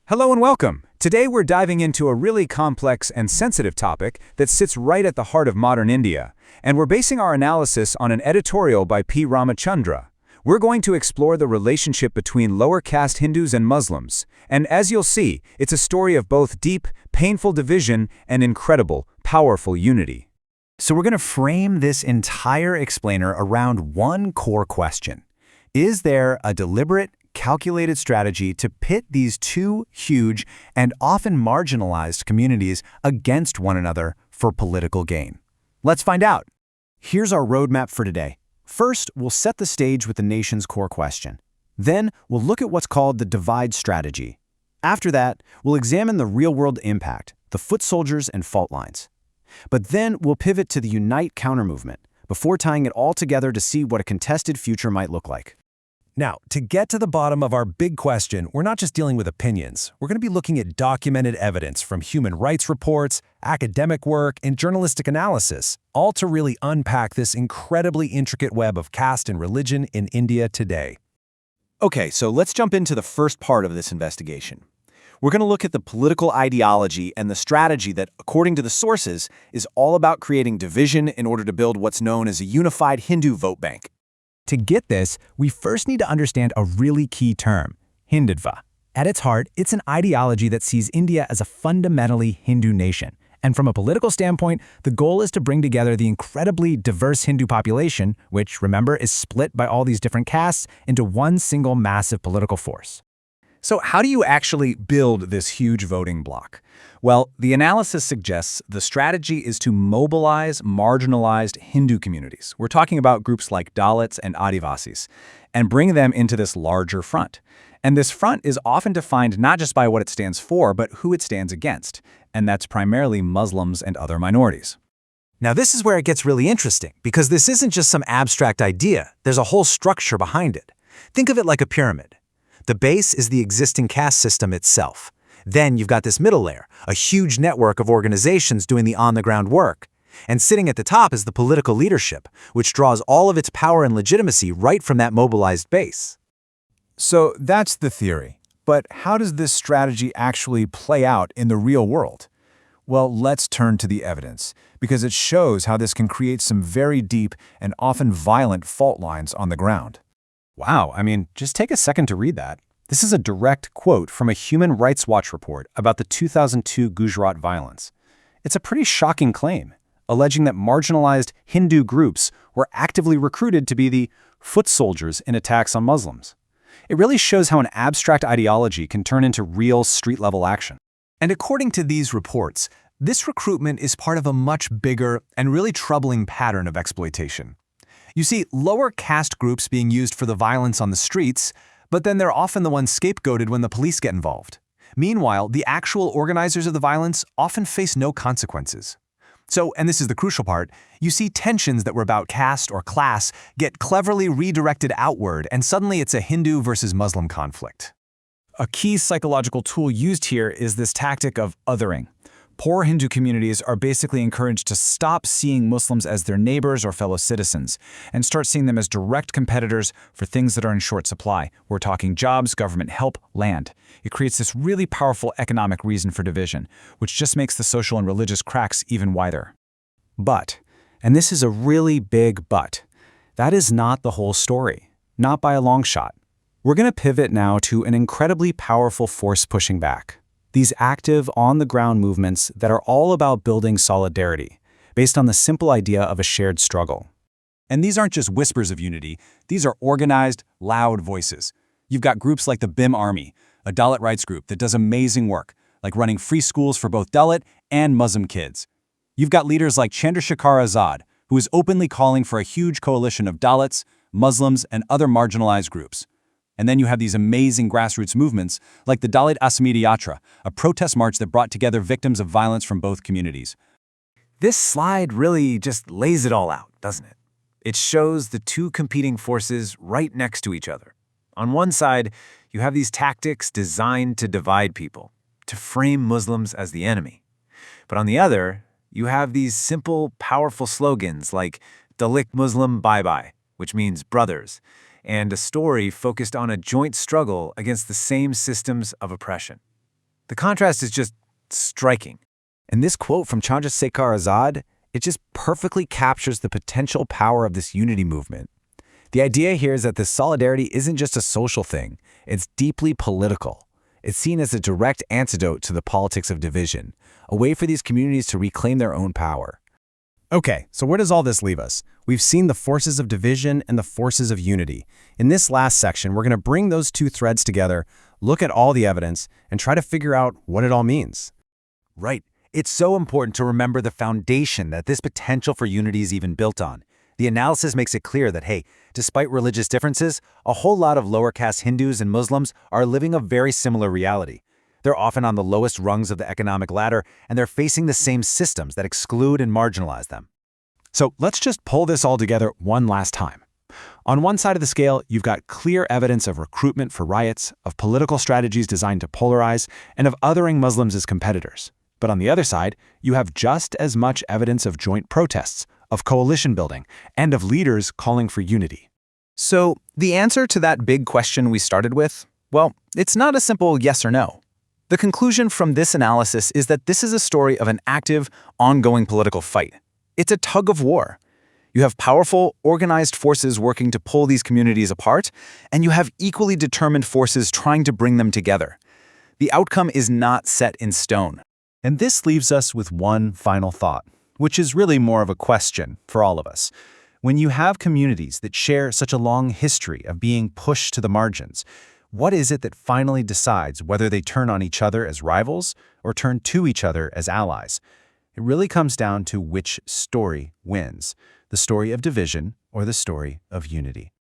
Hello and welcome. Today we're diving into a really complex and sensitive topic that sits right at the heart of modern India, and we're basing our analysis on an editorial by P. Ramachandra. We're going to explore the relationship between lower caste Hindus and Muslims, and as you'll see, it's a story of both deep, painful division and incredible, powerful unity. So we're going to frame this entire explainer around one core question. Is there a deliberate, calculated strategy to pit these two huge and often marginalized communities against one another for political gain? Let's find out. Here's our roadmap for today. First, we'll set the stage with the nation's core question. Then, we'll look at what's called the divide strategy. After that, we'll examine the real-world impact, the foot soldiers and fault lines. But then, we'll pivot to the unite counter-movement, before tying it all together to see what a contested future might look like. Now, to get to the bottom of our big question, we're not just dealing with opinions. We're going to be looking at documented evidence from human rights reports, academic work, and journalistic analysis, all to really unpack this incredibly intricate web of caste and religion in India today. Okay, so let's jump into the first part of this investigation. We're going to look at the political ideology and the strategy that, according to the sources, is all about creating division in order to build what's known as a unified Hindu vote bank. To get this, we first need to understand a really key term, Hindutva. At its heart, it's an ideology that sees India as a fundamentally Hindu nation. And from a political standpoint, the goal is to bring together the incredibly diverse Hindu population, which, remember, is split by all these different castes, into one single massive political force. So how do you actually build this huge voting bloc? Well, the analysis suggests the strategy is to mobilize marginalized Hindu communities. We're talking about groups like Dalits and Adivasis, and bring them into this larger front. And this front is often defined not just by what it stands for, but who it stands against, and that's primarily Muslims and other minorities. Now, this is where it gets really interesting, because this isn't just some abstract idea. There's a whole structure behind it. Think of it like a pyramid. The base is the existing caste system itself. Then you've got this middle layer, a huge network of organizations doing the on-the-ground work. And sitting at the top is the political leadership, which draws all of its power and legitimacy right from that mobilized base. So that's the theory. But how does this strategy actually play out in the real world? Well, let's turn to the evidence, because it shows how this can create some very deep and often violent fault lines on the ground. Wow, just take a second to read that. This is a direct quote from a Human Rights Watch report about the 2002 Gujarat violence. It's a pretty shocking claim, alleging that marginalized Hindu groups were actively recruited to be the foot soldiers in attacks on Muslims. It really shows how an abstract ideology can turn into real street-level action. And according to these reports, this recruitment is part of a much bigger and really troubling pattern of exploitation. You see lower caste groups being used for the violence on the streets, but then they're often the ones scapegoated when the police get involved. Meanwhile, the actual organizers of the violence often face no consequences. So, and this is the crucial part, you see tensions that were about caste or class get cleverly redirected outward, and suddenly it's a Hindu versus Muslim conflict. A key psychological tool used here is this tactic of othering. Poor Hindu communities are basically encouraged to stop seeing Muslims as their neighbors or fellow citizens and start seeing them as direct competitors for things that are in short supply. We're talking jobs, government help, land. It creates this really powerful economic reason for division, which just makes the social and religious cracks even wider. But, and this is a really big but, that is not the whole story, not by a long shot. We're going to pivot now to an incredibly powerful force pushing back. These active, on-the-ground movements that are all about building solidarity, based on the simple idea of a shared struggle. And these aren't just whispers of unity, these are organized, loud voices. You've got groups like the BIM Army, a Dalit rights group that does amazing work, like running free schools for both Dalit and Muslim kids. You've got leaders like Chandrasekhar Azad, who is openly calling for a huge coalition of Dalits, Muslims, and other marginalized groups. And then you have these amazing grassroots movements like the Dalit Asmita Yatra, a protest march that brought together victims of violence from both communities. This slide really just lays it all out, doesn't it? It shows the two competing forces right next to each other. On one side, you have these tactics designed to divide people, to frame Muslims as the enemy. But on the other, you have these simple, powerful slogans like Dalit Muslim Bye-Bye, which means brothers, and a story focused on a joint struggle against the same systems of oppression. The contrast is just striking. And this quote from Chandrasekhar Azad, it just perfectly captures the potential power of this unity movement. The idea here is that this solidarity isn't just a social thing, it's deeply political. It's seen as a direct antidote to the politics of division, a way for these communities to reclaim their own power. Okay, so where does all this leave us? We've seen the forces of division and the forces of unity. In this last section, we're going to bring those two threads together, look at all the evidence, and try to figure out what it all means. Right. It's so important to remember the foundation that this potential for unity is even built on. The analysis makes it clear that, hey, despite religious differences, a whole lot of lower-caste Hindus and Muslims are living a very similar reality. They're often on the lowest rungs of the economic ladder, and they're facing the same systems that exclude and marginalize them. So let's just pull this all together one last time. On one side of the scale, you've got clear evidence of recruitment for riots, of political strategies designed to polarize, and of othering Muslims as competitors. But on the other side, you have just as much evidence of joint protests, of coalition building, and of leaders calling for unity. So, the answer to that big question we started with? Well, it's not a simple yes or no. The conclusion from this analysis is that this is a story of an active, ongoing political fight. It's a tug of war. You have powerful, organized forces working to pull these communities apart, and you have equally determined forces trying to bring them together. The outcome is not set in stone. And this leaves us with one final thought, which is really more of a question for all of us. When you have communities that share such a long history of being pushed to the margins, what is it that finally decides whether they turn on each other as rivals or turn to each other as allies? It really comes down to which story wins, the story of division or the story of unity.